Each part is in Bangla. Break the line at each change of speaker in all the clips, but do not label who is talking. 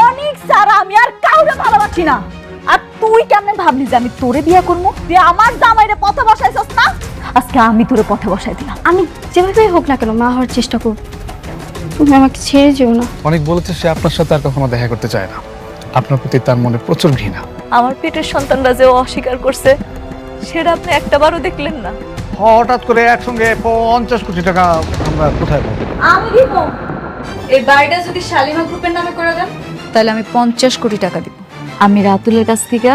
অনেক সারা আমি আর কাউরে ভালোবাসি না। আর তুই কেমনে ভাবলি যে আমি তোরে বিয়ে করবো? তুই আমার জামাইরে পথে বসাইছস না, আজকে আমি তোরে পথে বসাই দিলাম।
আমি যেভাবেই হোক না কেন মা হওয়ার চেষ্টা করব। তুমি আমাকে ছেড়ে যেও না।
অনেক বলেছে সে আপনার সাথে আর কখনো দেখা করতে চায় না। আপনার প্রতি তার মনে প্রচুর ঘৃণা।
আমার পেটের সন্তানরা যে অস্বীকার করছে সেটা আপনি একটাবারও দেখলেন না।
হঠাৎ করে একসঙ্গে 50 কোটি টাকা আমরা কোথায় পাবো?
আমি দিব।
এই বাড়িটা যদি শালিমা গ্রুপের নামে করে দেন
তাহলে আমি 50 কোটি টাকা দিব। আমি রাতুলের কাছ থেকে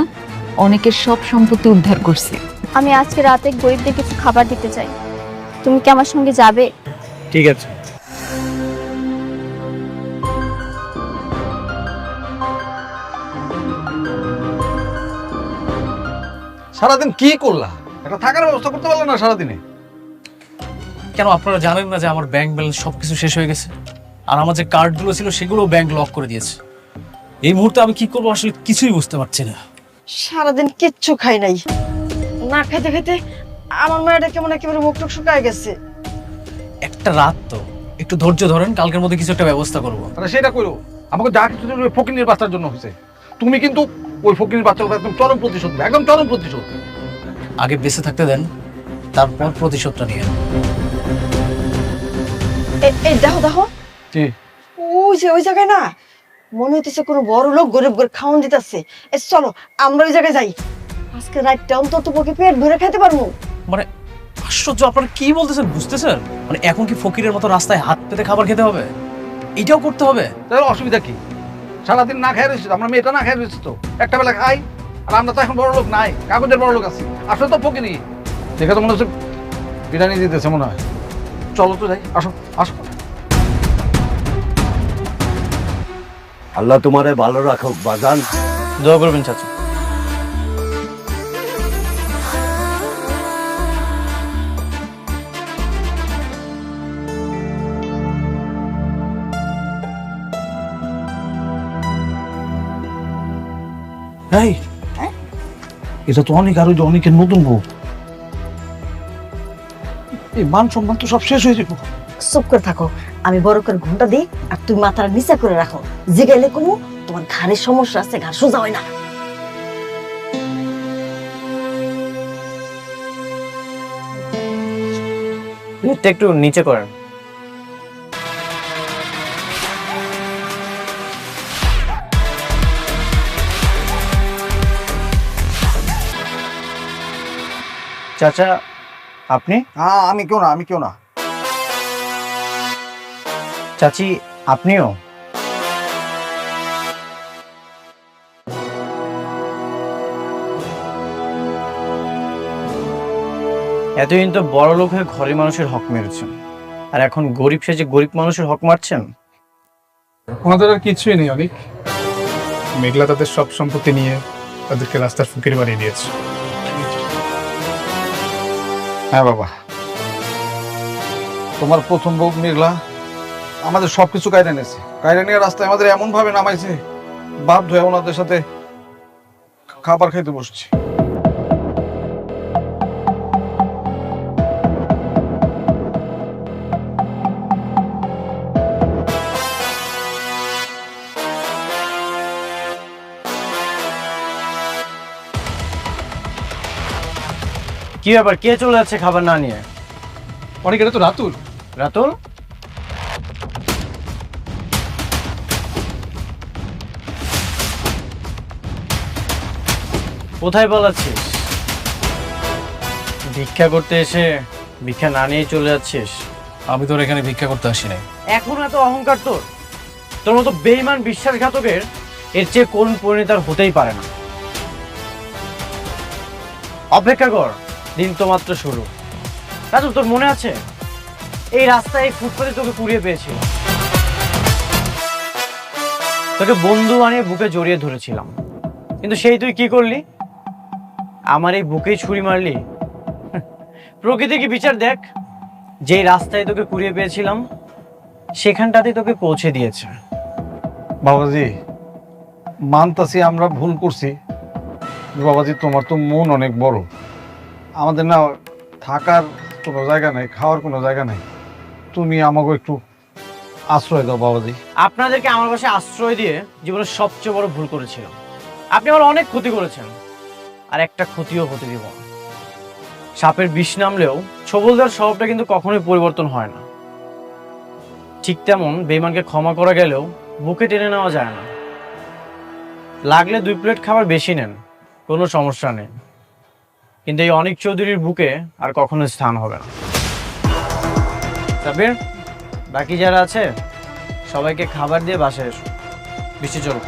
অনেকের সব সম্পত্তি উদ্ধার করছি।
আমি আজকে রাতে গরিবদের কিছু খাবার দিতে চাই। তুমি কি আমার সঙ্গে যাবে?
ঠিক আছে। সারাদিন কি করলা? একটা থাকার ব্যবস্থা করতে পারলে না সারাদিনে?
কেন আপনারা জানেন না যে আমার ব্যাংক ব্যালেন্স সবকিছু শেষ হয়ে গেছে? আর আমার যে কার্ডগুলো ছিল সেগুলো ব্যাংক লক করে দিয়েছে। এই মুহূর্তে আমি কি করবো আসলে কিছুই বুঝতে পারছি না।
সারাদিন কিচ্ছু খাই নাই, না খাইতে খাইতে আমার মায়েরা কেমন একেবারে মুখ টুক শুকায় গেছে।
একটা রাত তো, একটু ধৈর্য ধরেন, কালকের মধ্যে কিছু একটা ব্যবস্থা করবো।
আরে সেটা করো, আমাকে যা কিছু ওই ফকিনের বাচ্চার জন্য হয়েছে। তুমি কিন্তু ওই ফকিনের বাচ্চার উপর একদম চরম প্রতিশোধ নেবে, একদম চরম প্রতিশোধ।
আগে বেঁচে থাকতে দেন, তারপর প্রতিশোধটা নিয়ে।
এই দেখো দেখো,
কি?
ওই যে ওই জায়গায় না মনে হইতেছে কোনো বড় লোক গরিব করে খাওয়ান দিতেছে। চলো আমরা ওই জায়গায় যাই, আজকে রাতটা অন্তত পক্ষে পেট ভরে খেতে পারবো।
মানে আশ্চর্য, আপনারা কি বলতেছেন বুঝতেছেন? মানে এখন কি ফকিরের মতো রাস্তায় হাত পেতে খাবার খেতে হবে? এটাও করতে হবে?
তাহলে অসুবিধা কি? সারাদিন না খাই রয়েছি, আমরা মেয়েটা না খাই রয়েছি তো, একটা বেলা খাই। আর আমরা তো এখন বড় লোক নাই, কাগজের বড় লোক আছি। আসলে তো ফকিরই দেখে তো মনে হচ্ছে বিরিয়ানি দিতেছে মনে হয়। চলো তো যাই, আসো আসো।
আল্লাহ তোমারে ভালো রাখুক বাজান।
দোয়া করবেন চাচা।
এই এটা তো অনেক, আর ওই যে অনেকের নতুন বউ। এই মান সম্মান তো সব শেষ হয়ে যাবো।
চুপ করে থাকো, আমি বড় করে ঘুমটা দিই আর তুমি মাথাটা নিচে করে রাখো। জিগাইলে কোনো তোমার ঘাড়ের সমস্যা আছে, ঘাড় সোজা হয় না।
একটু নিচে করেন। চাচা আপনি?
হ্যাঁ, আমি কেউ না, আমি কেউ না।
চাচি আপনিও? এতদিন তো বড় লোক হয়ে ঘরের মানুষের হক মেরেছেন, আর এখন গরিব সেজে গরিব মানুষের হক মারছেন।
ওনাদের আর কিছুই নেই অনেক। মেঘলা তাদের সব সম্পত্তি নিয়ে তাদেরকে রাস্তার ফকির বানিয়ে দিয়েছে। হ্যাঁ বাবা, তোমার প্রথম বউ মেঘলা আমাদের সবকিছু কায়রা নিয়েছে। কায়রা নিয়ে রাস্তায় আমাদের এমন ভাবে নামাইছে, বাধ্য হয়ে ওনাদের সাথে খাবার খাইতে বসছি।
কি ব্যাপার, কে চলে যাচ্ছে খাবার না নিয়ে?
অনেক, এটা তো রাতুল।
রাতুল? কোথায় পালাচ্ছিস? ভিক্ষা করতে এসে ভিক্ষা না নিয়ে চলে যাচ্ছিস?
আমি তোর এখানে ভিক্ষা করতে আসি নাই।
এখন এত অহংকার তোর? তোর মতো বেঈমান বিশ্বাসঘাতকের এর চেয়ে কোন পরিণতি আর হতেই পারে না। অপেক্ষা কর, দিন তো মাত্র শুরু। রাজু, তোর মনে আছে এই রাস্তায় এই ফুটপাতে তোকে কুড়িয়ে পেয়েছিল? তোকে বন্ধু বানিয়ে বুকে জড়িয়ে ধরেছিলাম, কিন্তু সেই তুই কি করলি? আমার এই বুকেই ছুরি মারলি। প্রকৃতি কি বিচার দেখ, যেই রাস্তায় তোকে কুড়িয়ে পেয়েছিলাম সেখানটাতেই তোকে পৌঁছে দিয়েছে।
বাবাজি, মানতাছি আমরা ভুল করছি। বাবাজি, তোমার তো মন অনেক বড়। আমাদের না থাকার কোনো জায়গা নাই, খাওয়ার কোনো জায়গা নাই। তুমি আমাকে একটু আশ্রয় দাও বাবাজি।
আপনাদেরকে আমার বাসায় আশ্রয় দিয়ে জীবনের সবচেয়ে বড় ভুল করেছিলাম। আপনি আমার অনেক ক্ষতি করেছেন, আর একটা ক্ষতিও হতে দিব না। সাপের বিষ নামলেও ছবলদার স্বভাবটা কিন্তু কখনোই পরিবর্তন হয় না। ঠিক তেমন বেঈমানকে ক্ষমা করা গেলেও বুকে টেনে নেওয়া যায় না। লাগলে 2 প্লেট খাবার বেশি নেন, কোনো সমস্যা নেই, কিন্তু এই অনিক চৌধুরীর বুকে আর কখনো স্থান হবে না। সাবির, বাকি যারা আছে সবাইকে খাবার দিয়ে বাসায় এসো। বৃষ্টি চলো।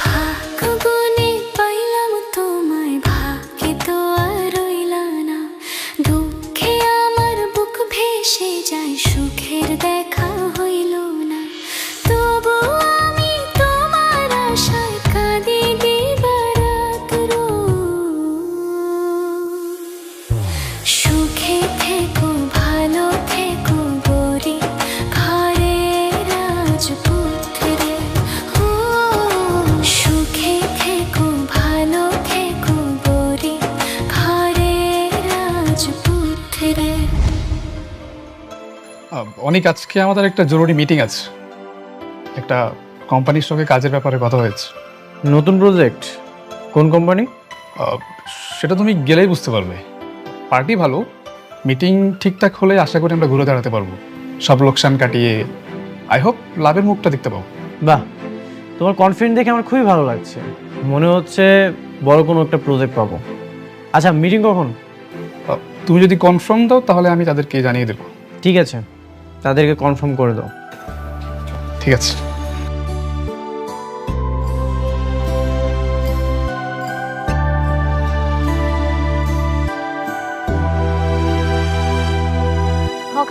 ভাগ্যবনে পাইলাম তোমায়, ভাগ্যে তো আর রইলা না। দুঃখে আমার বুক ভেসে যায়, সুখের দেখা হইল না। তবু আমি তোমার আশায় কাঁদি দিবারাত সুখে থেকো, ভালো থেকো গরি ঘরের রাজপুত্রে। সুখে থেকো, ভালো থেকো গরি ঘরের রাজপুত্রে।
অনেক আজকে আমাদের একটা জরুরি মিটিং আছে, একটা কোম্পানির সঙ্গে কাজের ব্যাপারে কথা হয়েছে।
নতুন প্রজেক্ট? কোন কোম্পানি?
সেটা তুমি গেলেই বুঝতে পারবে। পার্টি ভালো, মিটিং ঠিকঠাক হলে আশা করি আমরা ঘুরে দাঁড়াতে পারবো, সব লোকসান কাটিয়ে। আই হোপ লাভের মুখটা দেখতে পাবো।
বাহ, তোমার কনফিডেন্ট দেখে আমার খুবই ভালো লাগছে। মনে হচ্ছে বড় কোনো একটা প্রজেক্ট পাবো। আচ্ছা, মিটিং কখন?
তুমি যদি কনফার্ম দাও তাহলে আমি তাদেরকে জানিয়ে দেবো।
ঠিক আছে, তাদেরকে কনফার্ম করে দাও।
ঠিক আছে।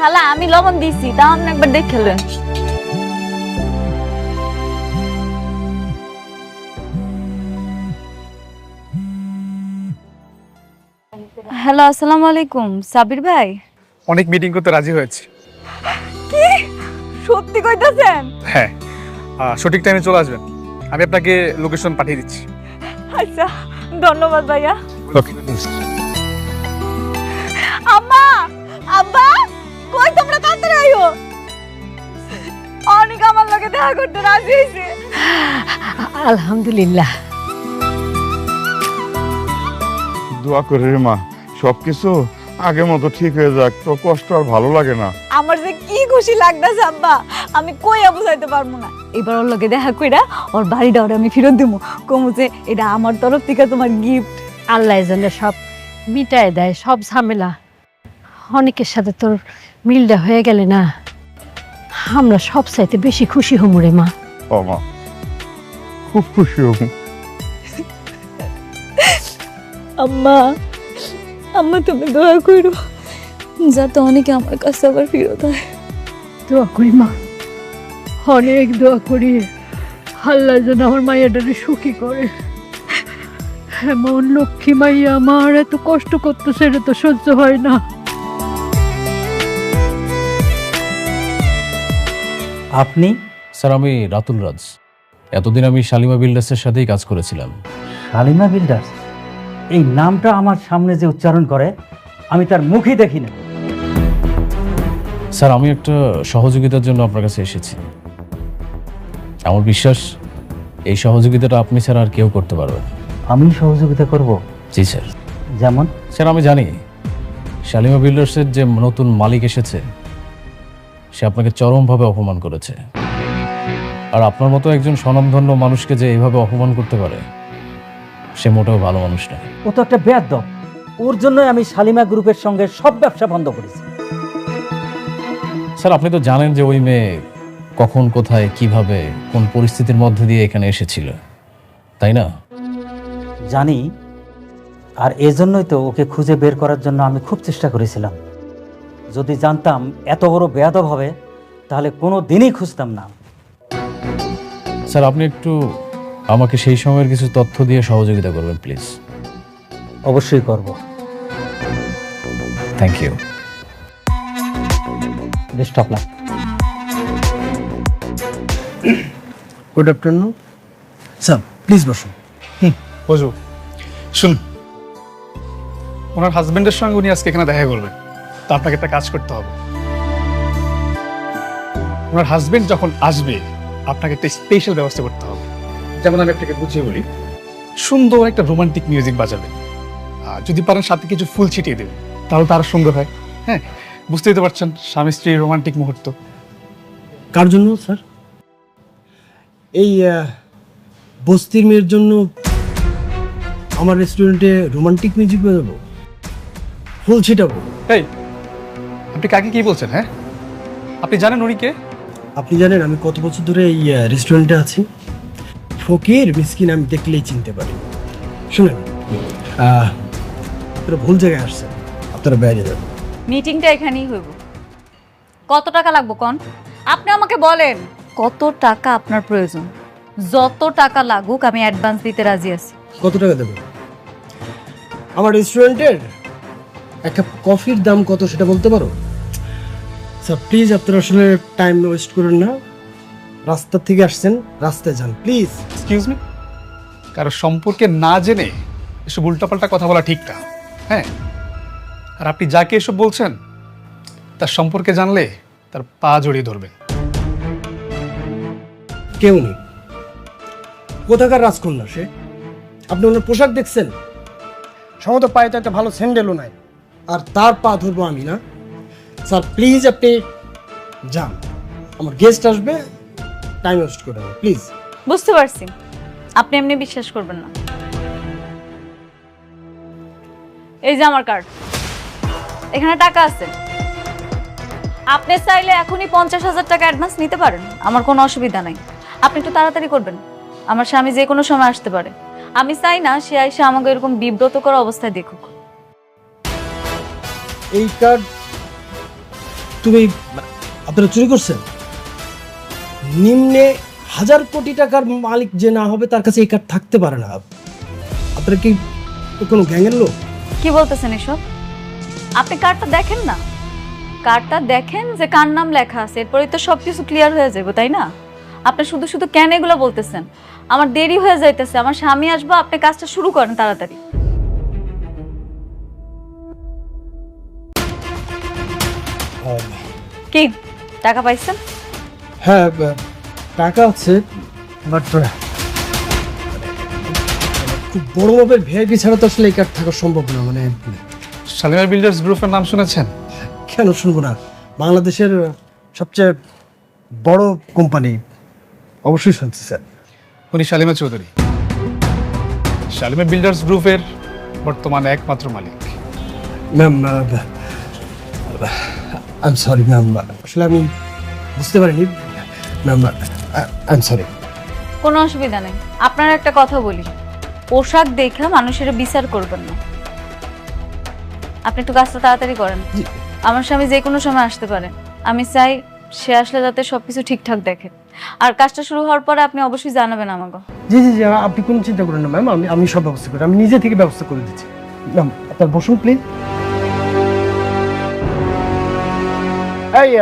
খালা আমি লবণ দিছি, তা আপনি একবার দেখলেন।
হ্যালো, আসসালামু আলাইকুম সাবির ভাই।
অনেক মিটিং করতে রাজি হয়েছে।
কি সত্যি কইতাছেন?
হ্যাঁ, সঠিক টাইমে চলে আসবেন। আমি আপনাকে লোকেশন পাঠিয়ে দিচ্ছি।
আচ্ছা, ধন্যবাদ ভাইয়া।
ওকে।
আম্মা, আব্বা, কই তোমরা তাড়াতাড়ি আইও। অনেক আমার লগে দেখা করতে রাজি হইছে।
আলহামদুলিল্লাহ।
দোয়া করে রে মা, সবকিছু আগের মতো ঠিক হয়ে যাক, তো কষ্ট আর ভালো লাগে না।
আমার যে কি খুশি লাগতাছে আব্বা, আমি কইয়া বুঝাইতে পারবো না। এবার ওর লগে দেখা কইরা ওর বাড়িটা ওর আমি ফেরত দেবো, কমু যে এটা আমার তরফ থেকে তোমার গিফট।
আল্লাহ জানে সব মিটায় দেয়, সব ঝামেলা। অনেকের সাথে তোর মিলটা হয়ে গেলে না, আমরা সব চাইতে বেশি খুশি হমু রে মা।
ও মা, খুব খুশি হব।
আম্মা, আম্মা তুমি দোয়া করো যাতে অনেকে আমার কাছে আবার ফেরত হয়।
দোয়া করি মা, অনেক দোয়া করি আল্লাহ যেন আমার মাইয়াটারে সুখী করে। এমন লক্ষ্মী মাইয়া আমার এত কষ্ট করতেছে, এটা তো সহ্য হয় না।
আপনি?
স্যার, আমি রাতুল রাজ। এতদিন আমি শালিমা বিল্ডার্সের সাথেই কাজ করেছিলাম।
শালিমা বিল্ডার্স? এই নামটা আমার সামনে যে উচ্চারণ করে আমি তার মুখই দেখি না।
স্যার, আমি একটা সহযোগিতার জন্য আপনার কাছে এসেছি। আমার বিশ্বাস এই সহযোগিতাটা আপনি ছাড়া আর কেউ করতে পারবে না।
আমি সহযোগিতা করব?
জি স্যার।
যেমন?
স্যার, আমি জানি শালিমা বিল্ডার্সের যে নতুন মালিক এসেছে সে আপনাকে চরমভাবে অপমান করেছে, আর আপনার মতো একজন স্বনামধন্য মানুষকে যে এইভাবে অপমান করতে পারে সে মোটেও ভালো মানুষ নয়।
ও তো একটা বেয়াদব। ওর জন্যই আমি শালিমা গ্রুপের সঙ্গে সব ব্যবসা বন্ধ করেছি।
স্যার, আপনি তো জানেন যে ওই মেয়ে কখন, কোথায়, কিভাবে, কোন পরিস্থিতির মধ্যে দিয়ে এখানে এসেছিল, তাই না?
জানি, আর এজন্যই তো ওকে খুঁজে বের করার জন্য আমি খুব চেষ্টা করেছিলাম। যদি জানতাম এত বড় বেয়াদব হবে তাহলে কোনো দিনই খুঁজতাম না।
স্যার, আপনি একটু আমাকে সেই সময়ের কিছু তথ্য দিয়ে সহযোগিতা করবেন প্লিজ।
অবশ্যই করব।
Thank you.
Best of luck.
Good afternoon sir, please বসুন।
বুঝু শুন, ওনার হাজবেন্ডের সঙ্গে উনি আজকে এখানে দেখা করবেন, তো আপনাকে একটা কাজ করতে হবে। ওনার হাজবেন্ড যখন আসবে আপনাকে একটা স্পেশাল ব্যবস্থা করতে হবে। যেমন আমি আপনাকে বুঝিয়ে বলি, সুন্দর একটা রোমান্টিক মিউজিক বাজাবেন, আর যদি পারেন সাথে কিছু ফুল ছিটিয়ে দেবেন, তাহলে তো আরো সুন্দর হয়। হ্যাঁ, বুঝতেই তো পারছেন স্বামী স্ত্রীর রোমান্টিক মুহূর্ত।
কার জন্য স্যার? এই বস্তির মেয়ের জন্য আমার রেস্টুরেন্টে রোমান্টিক মিউজিক বাজাবো, ফুল ছিটাবো?
এই, আপনি কাকে কি বলছেন? হ্যাঁ, আপনি জানেন উনি কে?
আপনি জানেন আমি কত বছর ধরে এই রেস্টুরেন্টে আছি? ফকির মিসকিন আমি দেখলেই চিনতে পারি। শুনেন, আপনারা ভুল জায়গায় আসছেন, আপনারা বাইরে যান।
মিটিংটা এখানেই হইব। কত টাকা লাগবে কোন? আপনি আমাকে বলেন কত টাকা আপনার প্রয়োজন। যত টাকা লাগুক আমি অ্যাডভান্স দিতে রাজি আছি।
কত টাকা দেবেন? আমার রেস্টুরেন্টের এক কাপ কফির দাম কত সেটা বলতে পারো? স্যার প্লিজ, আপনারা আসলে টাইম ওয়েস্ট করেন না। রাস্তা থেকে আসছেন, রাস্তায় যান প্লিজ।
এক্সকিউজ মি, কারো সম্পর্কে না জেনে এসব উল্টাপাল্টা কথা বলা ঠিক না। হ্যাঁ, আর আপনি যাকে এসব বলছেন তার সম্পর্কে জানলে তার পা জড়িয়ে ধরবেন।
কেউ নেই। কোথাকার রাজকন্যা সে? আপনি ওনার পোশাক দেখছেন? সম্ভবত পায়ে তো একটা ভালো স্যান্ডেলও নাই, আর তার পা ধরবো আমি না? স্যার প্লিজ আপনি যান, আমার গেস্ট আসবে, টাইম ওয়েস্ট করে না প্লিজ।
বুঝতে পারছি, আপনি এমনি বিশ্বাস করবেন না। এই যে আমার কার্ড, এখানে টাকা আছে। আপনি চাইলে এখনই 50,000 টাকা অ্যাডভান্স নিতে পারেন, আমার কোনো অসুবিধা নাই। আপনি একটু তাড়াতাড়ি করবেন, আমার স্বামী যে কোনো সময় আসতে পারে। আমি চাই না সে এসে আমাকে এরকম বিব্রত করা অবস্থায় দেখুক।
এই কার্ড তুমি আপনারা চুরি করছেন? নিম্নে 1000 কোটি টাকার মালিক যে না হবে তার কাছে এই কার্ড থাকতে পারে না। আপনারা কি কোনো গ্যাংয়ের লোক?
কি বলতেছেন এসব? আপনি কার্ডটা দেখেন না, কার্ডটা দেখেন যে কার নাম লেখা আছে, এরপরেই তো সবকিছু ক্লিয়ার হয়ে যাবে, তাই না? আপনি শুধু শুধু কেন এগুলো বলতেছেন? আমার দেরি হয়ে যাইতেছে, আমার স্বামী আসবো, আপনি কাজটা শুরু করেন তাড়াতাড়ি। কি টাকা পাইছেন?
হ্যাঁ টাকা আছে, বাট খুব বড় মাপের ভিআইপি ছাড়া তো আসলে এই কার্ড থাকা সম্ভব না। মানে
শালিমার বিল্ডার্স গ্রুপের নাম শুনেছেন?
কেন শুনবো না, বাংলাদেশের সবচেয়ে বড় কোম্পানি, অবশ্যই শুনছি স্যার।
উনি শালিমা চৌধুরী, শালিমা বিল্ডার্স গ্রুপের বর্তমানে একমাত্র মালিক।
Ma'am I am sorry ma'am, আসলে আমি বুঝতে পারিনি ম্যাম, আই এম সরি।
কোনো অসুবিধা নেই। আপনার একটা কথা বলি, পোশাক দেখে মানুষের বিচার করবেন না। আপনি একটু কাজটা তাড়াতাড়ি করেন, আমার স্বামী যে কোনো সময় আসতে পারে। আমি চাই সে আসলে যাতে সবকিছু ঠিকঠাক দেখে। আর কাজটা শুরু হওয়ার পরে আপনি অবশ্যই জানাবেন আমাকে।
জি জি জি, আপনি কোনো চিন্তা করেন না ম্যাম, আমি সব ব্যবস্থা করি, আমি নিজে থেকে ব্যবস্থা করে দিচ্ছি। ম্যাম আপনার বসুন প্লিজ। এই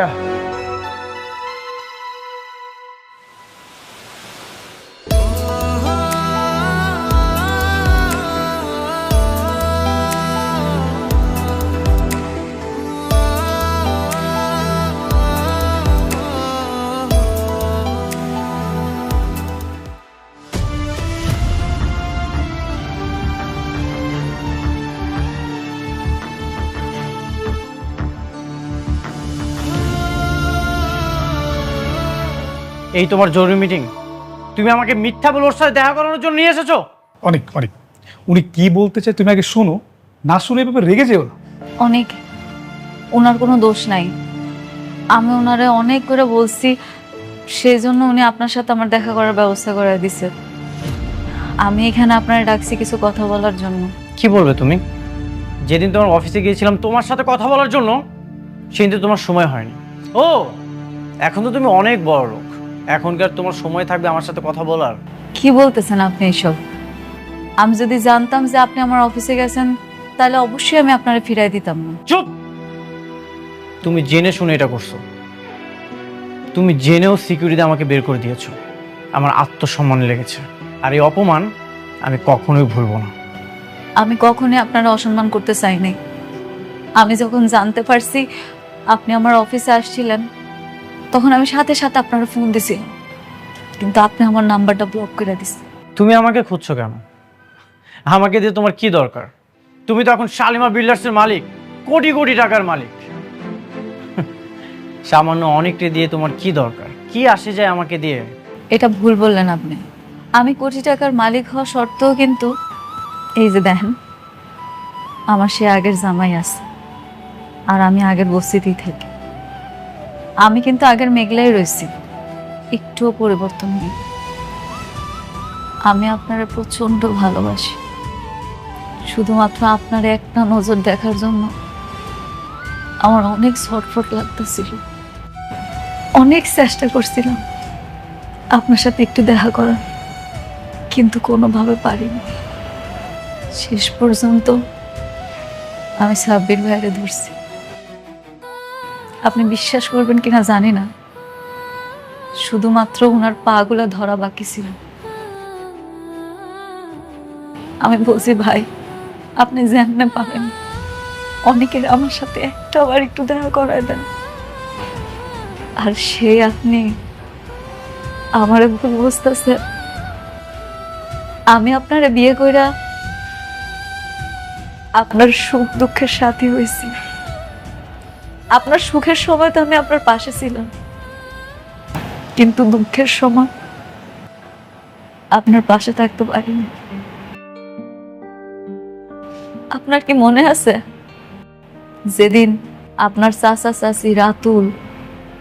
এই তোমার জরুরি মিটিং, তুমি আমাকে মিথ্যা বলে ওর সাথে দেখা করানোর জন্য নিয়ে এসেছো?
অনেক অনেক, উনি কি বলতে চায় তুমি আগে শোনো, না শুনে এভাবে রেগে যেও না।
অনেক, ওনার কোনো দোষ নাই। আমি ওনারে অনেক করে বলছি, সেই জন্য উনি আপনার সাথে আমার দেখা করার ব্যবস্থা করে দিছে। আমি এখানে আপনার ডাকছি কিছু কথা বলার জন্য।
কি বলবে তুমি? যেদিন তোমার অফিসে গিয়েছিলাম তোমার সাথে কথা বলার জন্য, সেদিন তো তোমার সময় হয়নি। ও, এখন তো তুমি অনেক বড় লোক, এখনকার তোমার সময় থাকবে আমার সাথে কথা বলার?
কি বলতেছেন আপনি এসব? আমি যদি জানতাম যে আপনি আমার অফিসে গেছেন, তাহলে অবশ্যই আমি আপনারে ফিরাই দিতাম না।
চুপ! তুমি জেনে শুনে এটা করছো। তুমি জেনেও সিকিউরিটি আমাকে বের করে দিয়েছো। আমার আত্মসম্মান লেগেছে, আর এই অপমান আমি কখনোই ভুলবো না।
আমি কখনোই আপনারা অসম্মান করতে চাই নাই। আমি যখন জানতে পারছি আপনি আমার অফিসে আসছিলেন, তখন আমি সাথে সাথে আপনারা ফোন দিছিলাম, কিন্তু আপনি আমার নাম্বারটা ব্লক করে দিচ্ছেন।
তুমি আমাকে খুঁজছো কেন? আমাকে দিয়ে তোমার কি দরকার? তুমি তো এখন শালিমা বিল্ডার্সের মালিক, কোটি কোটি টাকার মালিক। সামান্য অনেকটা দিয়ে তোমার কি দরকার? কি আসে যায় আমাকে দিয়ে?
এটা ভুল বললেন আপনি। আমি কোটি টাকার মালিক হওয়া সত্ত্বেও কিন্তু এই যে দেখেন, আমার সে আগের জামাই আছে, আর আমি আগের বস্তিতেই থাকি। আমি কিন্তু আগের মেঘলাই রয়েছি, একটুও পরিবর্তন নেই। আমি আপনারা প্রচন্ড ভালোবাসি। শুধুমাত্র আপনার একটা নজর দেখার জন্য আমার অনেক ছটফট লাগতেছিল। অনেক চেষ্টা করছিলাম আপনার সাথে একটু দেখা করার, কিন্তু কোনোভাবে পারিনি। শেষ পর্যন্ত আমি সাব্বির ভাইরে ধরছি। আপনি বিশ্বাস করবেন কিনা জানি না, শুধুমাত্র ওনার পাগুলা ধরা বাকি ছিল। আমি বলছি, ভাই আপনি জানতে পাবেন, অনেকের আমার সাথে একটা বার একটু দেখা করায় দেন। আর সে আপনি আমারে ভুল বুঝতেছে। আমি আপনারে বিয়ে কইরা আপনার সুখ দুঃখের সাথী হয়েছি। আপনার সুখের সময় তো আমি আপনার পাশে ছিলাম, কিন্তু দুঃখের সময় আপনার পাশে থাকতে পারিনি। আপনার কি মনে আছে যেদিন আপনার চাচা চাচি রাতুল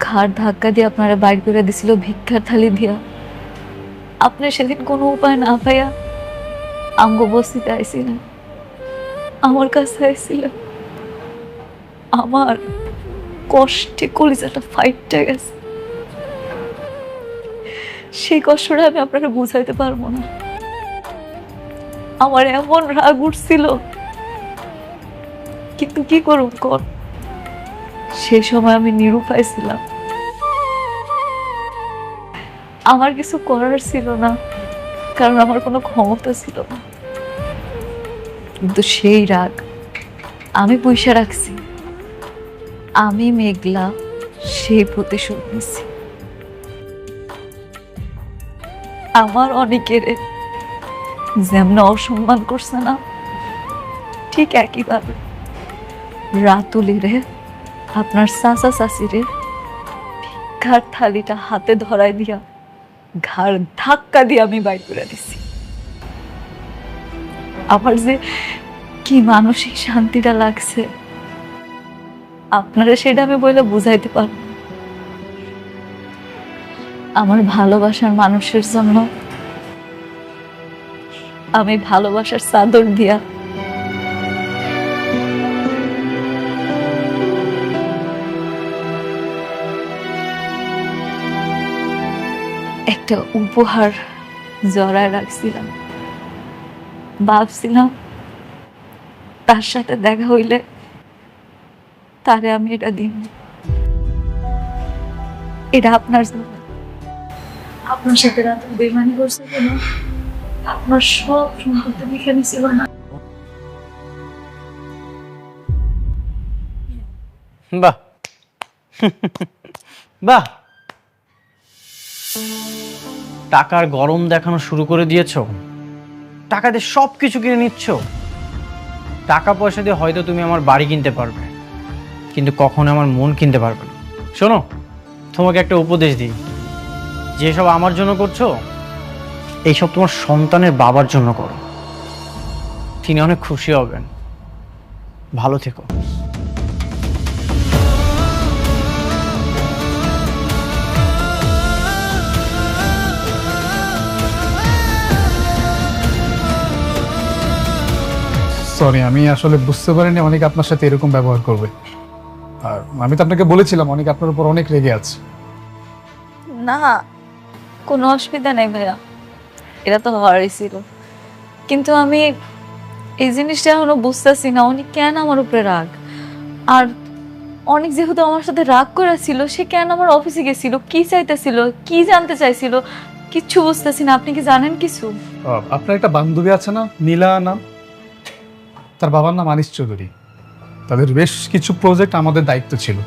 ঘাড় ধাক্কা দিয়ে আপনারা বাইর করে দিছিল ভিক্ষার থালি দিয়া? আপনি সেদিন কোনো উপায় না পাইয়া আমগো বস্তিতে আইছিলেন, আমার কাছে আইছিলেন। আমার কষ্টে কলিজাটা ফাইটটা গেছে। সেই কষ্টটা আমি আপনারা বুঝাইতে পারবো না। আমার এমন রাগ উঠছিল, কিন্তু কি করুন কর, সে সময় আমি নিরুপায় ছিলাম। আমার কিছু করার ছিল না, কারণ আমার কোনো ক্ষমতা ছিল না। কিন্তু সেই রাগ আমি পয়সা রাখছি। আমি মেঘলা সেই প্রতিশোধ নিছি। আমার অনেকের যেমন অসম্মান করছে না, ঠিক একইভাবে রাতুলিরে, আপনার চাচা চাচিরে ভিক্ষার থালিটা হাতে ধরাই দিয়া ঘাড় ধাক্কা দিয়ে আমি বাইর করে দিছি। আমার যে কি মানসিক শান্তিটা লাগছে আপনারা সেটা আমি বলে বুঝাইতে পারব না। আমার ভালোবাসার মানুষের জন্য আমি ভালোবাসার চাদর দিয়া একটা উপহার জড়ায় রাখছিলাম। ভাবছিলাম তার সাথে দেখা হইলে তারে আমি এটা দিন। এটা আপনার জন্য। আপনার সাথে রাত বেমানি করছে কেন? আপনার সব সম্পত্তি লিখে নিছিল না?
বাহ বাহ, টাকার গরম দেখানো শুরু করে দিয়েছো। টাকা দিয়ে সব কিছু কিনে নিচ্ছ। টাকা পয়সা দিয়ে হয়তো তুমি আমার বাড়ি কিনতে পারবে, কিন্তু কখনো আমার মন কিনতে পারবে না। শোনো, তোমাকে একটা উপদেশ দিই, যেসব আমার জন্য করছো এইসব তোমার সন্তানের বাবার জন্য করো। তিনি অনেক খুশি হবেন। ভালো থেকো।
সরি, আমি আসলে বুঝতে পারিনি অনেক আপনার সাথে এরকম ব্যবহার করবে। আর আমি তো আপনাকে বলেছিলাম অনেক আপনার উপর অনেক রেগে আছে।
না, কোনো অসুবিধা নেই ভাইয়া, এটা তো হওয়ারই ছিল। কিন্তু আমি এই জিনিসটা এখনো বুঝতেছি না উনি কেন আমার উপরে রাগ। আর অনেক যেহেতু আমার সাথে রাগ করা ছিল, সে কেন আমার অফিসে গেছিল, কি চাইতেছিল, কি জানতে চাইছিল, কিচ্ছু বুঝতেছি না। আপনি কি জানেন কিছু?
আপনার একটা বান্ধবী আছে না, নীলা নাম, তার বাবার নাম আনিস চৌধুরী। তাদের বেশ কিছু প্রজেক্ট আমাদের দায়িত্ব ছিল।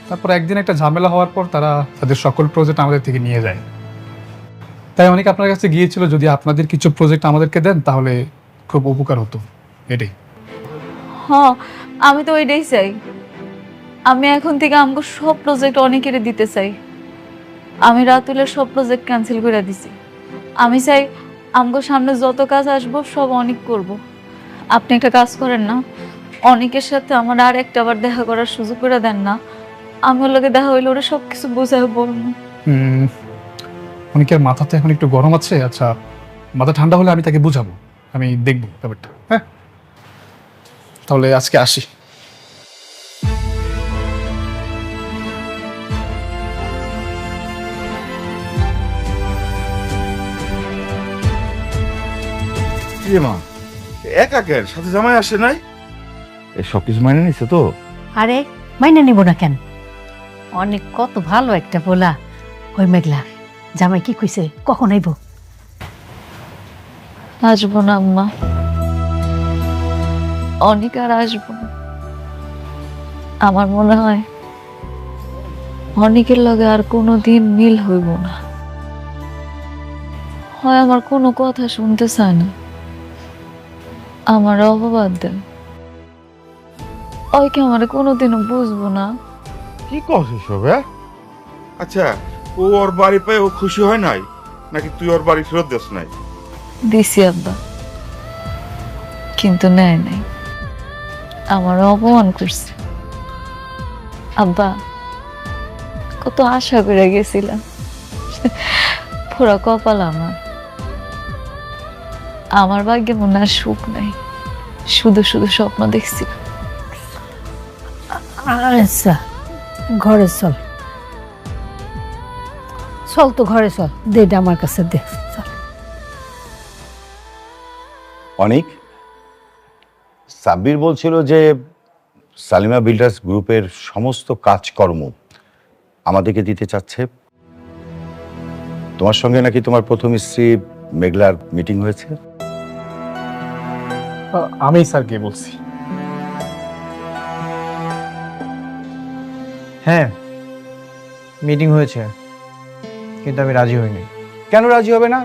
তারপর একদিন একটা ঝামেলা হওয়ার পর তারা তাদের সকল প্রজেক্ট আমাদের থেকে নিয়ে যায়। তাই অনেক আপনার কাছে গিয়েছিল, যদি আপনাদের কিছু প্রজেক্ট আমাদেরকে দেন তাহলে খুব উপকার হতো, এটাই।
হ্যাঁ, আমি তো ওইটাই চাই। আমি এখন থেকে আমাকে সব প্রজেক্ট অনেকের দিতে চাই। আমি রাতুলের সব প্রজেক্ট ক্যান্সেল করে দিছি। আমি চাই আমাকে সামনে যত কাজ আসবো সব অনেক করব। আপনি একটা কাজ করেন না, অনেকের সাথে আমার আর একটা বার দেখা করার সুযোগ করে দেন না। আমার লোকে দেখা হইলে ওরা সব কিছু বোঝায় বলবো।
অনেকের মাথাতে এখন একটু গরম আছে। আচ্ছা, মাথা ঠান্ডা হলে আমি তাকে বুঝাবো, আমি দেখবো ব্যাপারটা। হ্যাঁ, তাহলে আজকে আসি।
মা একা কেন, সাথে জামাই আসে নাই? এই সবকিছু মাইনে নিছে তো?
আরে মাইনে নিব না কেন? অনেক কত ভালো একটা পোলা। ওই মেঘলা জামাই কি কইছে, কখন আইব?
আসবো না আম্মা, অনেক আর আসবো না। আমার মনে হয় অনেকের লগে আর কোনো দিন মিল হইব না। হয় আমার কোনো কথা শুনতে চায় না, আমার অপবাদ দেন। ওই কি আমার কোনোদিনও বুঝবো না।
কি করছিস এসব? আচ্ছা, ও ওর বাড়ি পেয়ে ও খুশি হয় নাই, নাকি তুই ওর বাড়ি ফেরত দিস নাই?
দিছি আব্বা, কিন্তু নেয় নাই, আমার অপমান করছে। আব্বা, কত আশা করে গেছিলাম, পুরো কপাল আমার। আমার ভাগ্যে মনে আর সুখ নাই, শুধু শুধু স্বপ্ন দেখছি।
আচ্ছা ঘরে চল, চল তো ঘরে চল, দে আমার কাছে দে।
অনেক সাব্বির বলছিল যে সালিমা বিল্ডার্স গ্রুপের সমস্ত কাজকর্ম আমাদেরকে দিতে চাচ্ছে। তোমার সঙ্গে নাকি তোমার প্রথম স্ত্রী মেঘলার মিটিং হয়েছে?
আমি স্যারকে বলছি।
হ্যাঁ, মিটিং হয়েছে, কিন্তু আমি রাজি হইনি।
কেন রাজি হবে না?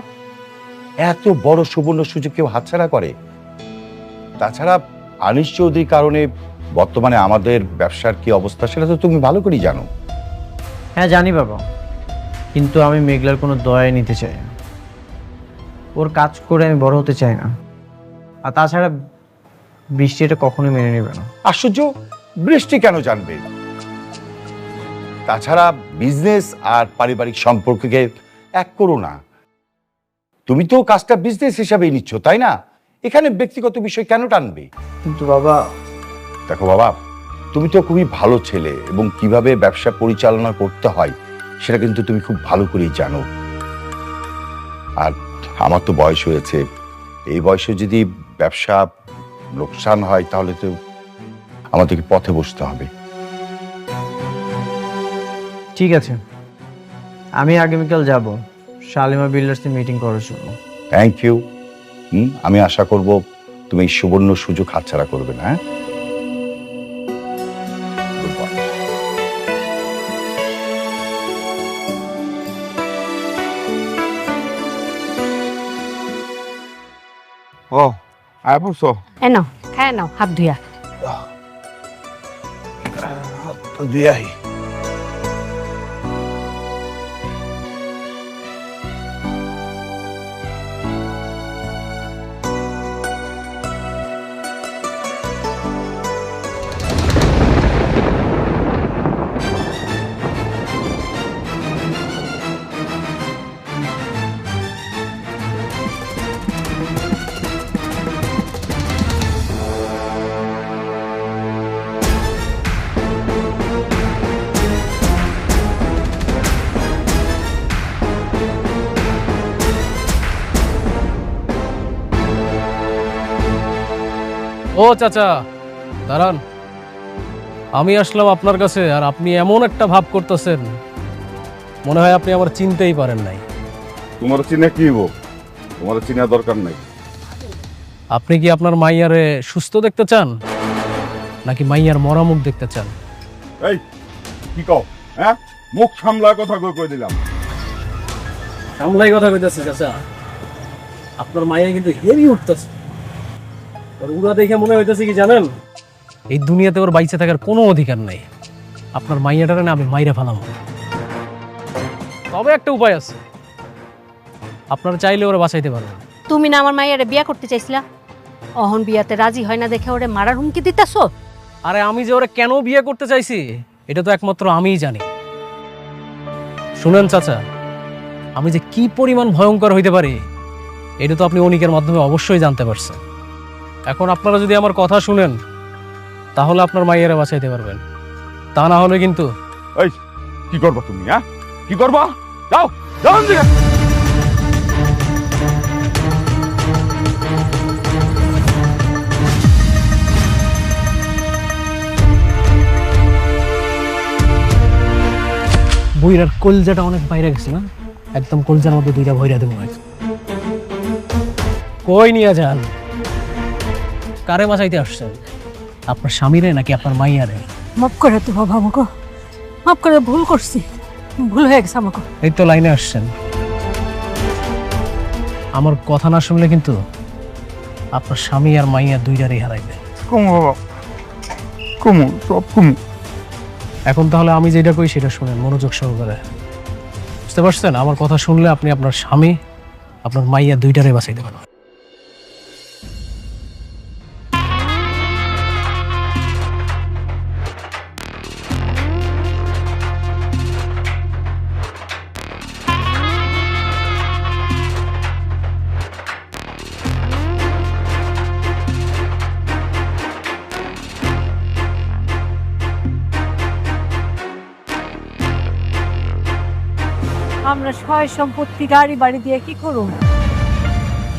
এত বড় সুবর্ণ সুযোগ কেউ হাতছাড়া করে? তাছাড়া আনিস চৌধুরীর কারণে বর্তমানে আমাদের ব্যবসার কি অবস্থা সেটা তো তুমি ভালো করেই জানো।
হ্যাঁ জানি বাবা, কিন্তু আমি মেঘলার কোনো দয়া নিতে চাই না। ওর কাজ করে আমি বড় হতে চাই না। আর তাছাড়া বৃষ্টি এটা কখনোই মেনে নেবে না।
আশ্চর্য, বৃষ্টি কেন জানবে? তাছাড়া বিজনেস আর পারিবারিক সম্পর্ককে এক করো না। তুমি তো কাজটা বিজনেস হিসাবেই নিচ্ছ, তাই না? এখানে ব্যক্তিগত বিষয় কেন টানবে?
কিন্তু বাবা,
দেখো বাবা, তুমি তো খুবই ভালো ছেলে এবং কিভাবে ব্যবসা পরিচালনা করতে হয় সেটা কিন্তু তুমি খুব ভালো করেই জানো। আর আমার তো বয়স হয়েছে, এই বয়সে যদি ব্যবসা লোকসান হয় তাহলে তো আমাদেরকে পথে বসতে হবে।
ঠিক আছে, আমি আগামীকাল যাব শালিমা বিল্ডার্সের মিটিং করার জন্য।
Thank you. আমি আশা করব তুমি এই সুবর্ণ সুযোগ হাতছাড়া করবে না। হ্যাঁ,
ও আয় পড়ছো?
এ নাও, খায় নাও, হাত ধুইয়া।
দিয়াই
ও চাচা দাঁড়ান, আমি আসলাম আপনার কাছে আর আপনি এমন একটা ভাব করতেছেন, মনে হয় আপনি আমার চিনতেই পারেন নাই।
তোমার চিনে কি হবো? তোমার চিনা দরকার নাই।
আপনি কি আপনার মাইয়ারে সুস্থ দেখতে চান, নাকি মাইয়ার মরা মুখ দেখতে চান?
এই কি কও? হ্যাঁ, মুখ সামলা কথা কই দিলাম।
সামলাই কথা কইতেছে চাচা। আপনার মাইয়া কিন্তু হেভি উঠতেছে। ওর উড়া দেখে মনে হইতেছে কি জানেন, এই দুনিয়াতে ওর বাইচে থাকার কোনো অধিকার নাই। আপনার মাইয়াটারে না আমি মাইরা ফেলাম। তবে একটা উপায় আছে, আপনারা চাইলে ওরা বাঁচাইতে পারবেন।
তুমি না আমার মাইয়ারে বিয়া করতে চাইছিলা, অহন বিয়াতে রাজি হয় না দেখে ওরে মারার হুমকি দিতেছো?
আরে আমি যে ওরা কেন বিয়ে করতে চাইছি এটা তো একমাত্র আমিই জানি। শুনেন চাচা, আমি যে কি পরিমাণ ভয়ঙ্কর হইতে পারি এটা তো আপনি অনিকের মাধ্যমে অবশ্যই জানতে পারছেন। এখন আপনারা যদি আমার কথা শুনেন তাহলে আপনার মাইয়ারে বাঁচাইতে পারবেন, তা না হলে কিন্তু।
এই কি করবা তুমি? হ্যাঁ, কি করবা? যাও যাও দিকে।
বইরার কলজাটা অনেক বাইরে গেছে না, একদম কলজার মধ্যে দুইটা ভইরা দেবো। কই নিয়ে যান? কারে বাঁচাইতে আসছেন? আপনার স্বামীরে নাকি আপনার মাইয়ারে?
মাফ করে তো বাবা, আমাকে মাফ করে, ভুল করছি, ভুল হয়ে গেছে আমাকে।
এই তো লাইনে আসছেন। আমার কথা না শুনলে কিন্তু আপনার স্বামী আর মাইয়া দুইটারই হারাইবে।
কমু বাবা, কমু, সব কমু।
এখন তাহলে আমি যেটা কই সেটা শুনেন মনোযোগ সহকারে, বুঝতে পারছেন? আমার কথা শুনলে আপনি আপনার স্বামী, আপনার মাইয়া দুইটারে বাঁচাইতে পারবেন।
আমরা সয় সম্পত্তি গাড়ি বাড়ি দিয়ে কি করুন?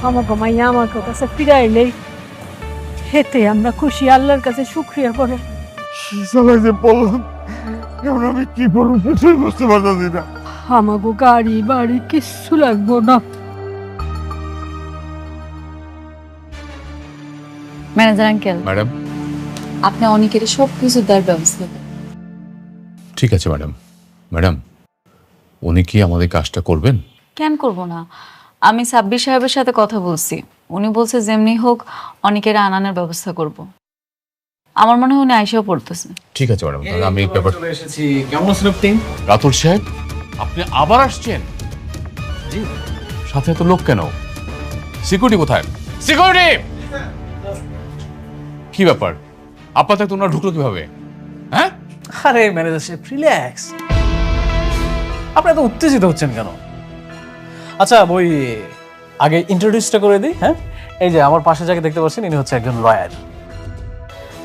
আমাকে মাইয়া আমার কাছে ফিরাইলে হেতে আমরা খুশি, আল্লাহর কাছে শুকরিয়া করে।
যে বললাম, এখন আমি কি করবো কিছুই বুঝতে পারতেছি না।
আমাকে গাড়ি বাড়ি কিচ্ছু লাগবো না।
ম্যানেজার আঙ্কেল,
ম্যাডাম,
আপনি অনেকের সব কিছু দেওয়ার ব্যবস্থা করেন।
ঠিক আছে ম্যাডাম। ম্যাডাম, উনি কি আমাদের কাজটা করবেন?
কেন করব না? আমি সাব্বির সাহেবের সাথে কথা বলছি, উনি বলছে যেমনি হোক অনেকের আনানোর ব্যবস্থা করব। আমার মনে হয় উনি আইসাও পড়তেছে।
ঠিক আছে ম্যাডাম, তাহলে আমি ব্যাপার
চলে এসেছি। কেমন আছেন আপনি?
রাতুল সাহেব, আপনি আবার আসছেন? জি। সাথে এত লোক কেন? সিকিউরিটি কোথায়? সিকিউরিটি! কি ব্যাপার, আপাতত তোমরা ঢুকলো কিভাবে? হ্যাঁ?
আরে ম্যানেজার সাহেব, রিল্যাক্স। আপনি এত উত্তেজিত হচ্ছেন কেন? আচ্ছা, ওই আগে ইন্ট্রোডিউসটা করে দিই। হ্যাঁ, এই যে আমার পাশে যাকে দেখতে পাচ্ছেন, ইনি হচ্ছে একজন লয়ার।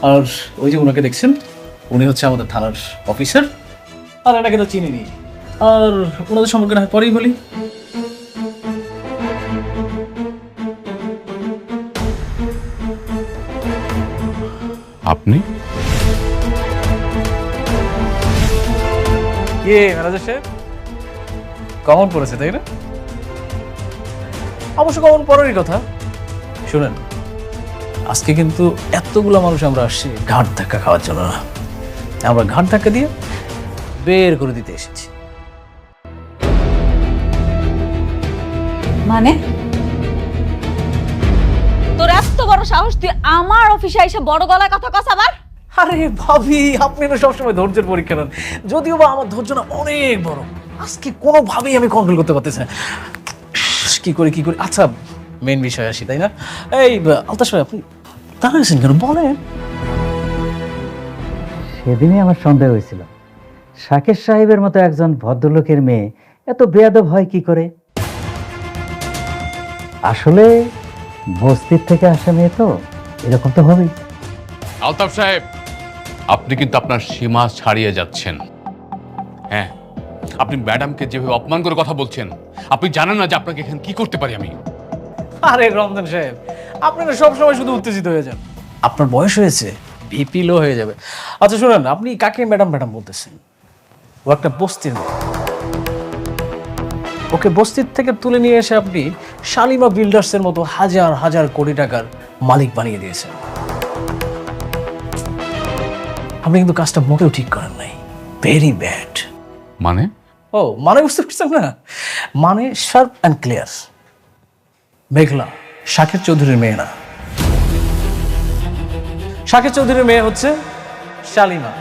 আর ওই যে ওনাকে দেখছেন, উনি হচ্ছে আমাদের থানার অফিসার। আর এনাকে তো চিনিনি। আর ওনাদের সম্পর্কে না পরেই বলি।
আপনি?
কে ম্যানেজার সাহেব? কমন পড়েছে তাই না? অবশ্য কমন পড়ারই কথা। শুনেন, আজকে কিন্তু এতগুলো মানুষ আমরা আসছি ঘাট ধাক্কা খাওয়ার জন্য না, আমরা ঘাট ধাক্কা দিয়ে বের করে দিতে এসেছি।
মানে তোর এত বড় সাহস, তুই আমার অফিসে এসে বড় গলায় কথা কস আবার?
আরে ভাবি, আপনি না সবসময় ধৈর্যের পরীক্ষা নেন, যদিও বা আমার ধৈর্য না অনেক বড়। আজকে কোনোভাবেই আমি কন্ট্রোল করতে পারতেছি না। কি করি। আচ্ছা, মেন বিষয় আসি, তাই না? এই আলতাশ ভাই, আপনি দাঁড়িয়েছেন কেন? বলেন।
সেদিনই আমার সন্দেহ হয়েছিল, শাকের সাহেবের মতো একজন ভদ্রলোকের মেয়ে এত বেয়াদব হয় কি করে। আসলে বস্তির থেকে আসা মেয়ে তো এরকম তো হবেই।
আলতাফ সাহেব, আপনি কিন্তু আপনার সীমা ছাড়িয়ে যাচ্ছেন। হ্যাঁ, আপনি ম্যাডামকে যেভাবে অপমান করে কথা বলছেন, আপনি জানেন না যে আপনাকে এখানে কি করতে পারি আমি।
আরে রমজান সাহেব, আপনি না সবসময় শুধু উত্তেজিত হয়ে যান। আপনার বয়স হয়েছে, ভিপি লো হয়ে যাবে। আচ্ছা শুনেন, আপনি কাকে ম্যাডাম ম্যাডাম বলতেছেন? ও একটা বস্তির মেয়ে। ওকে বস্তির থেকে তুলে নিয়ে এসে আপনি শালিমা বিল্ডার্সের মতো হাজার হাজার কোটি টাকার মালিক বানিয়ে দিয়েছেন। আপনি কিন্তু কাজটা মোটেও ঠিক করেন নাই, ভেরি ব্যাড।
মানে?
ও মানে বুঝতে পারছেন না? মানে শার্প অ্যান্ড ক্লিয়ার। মেঘলা শাকের চৌধুরীর মেয়ে না, শাকের চৌধুরীর মেয়ে হচ্ছে শালিমা।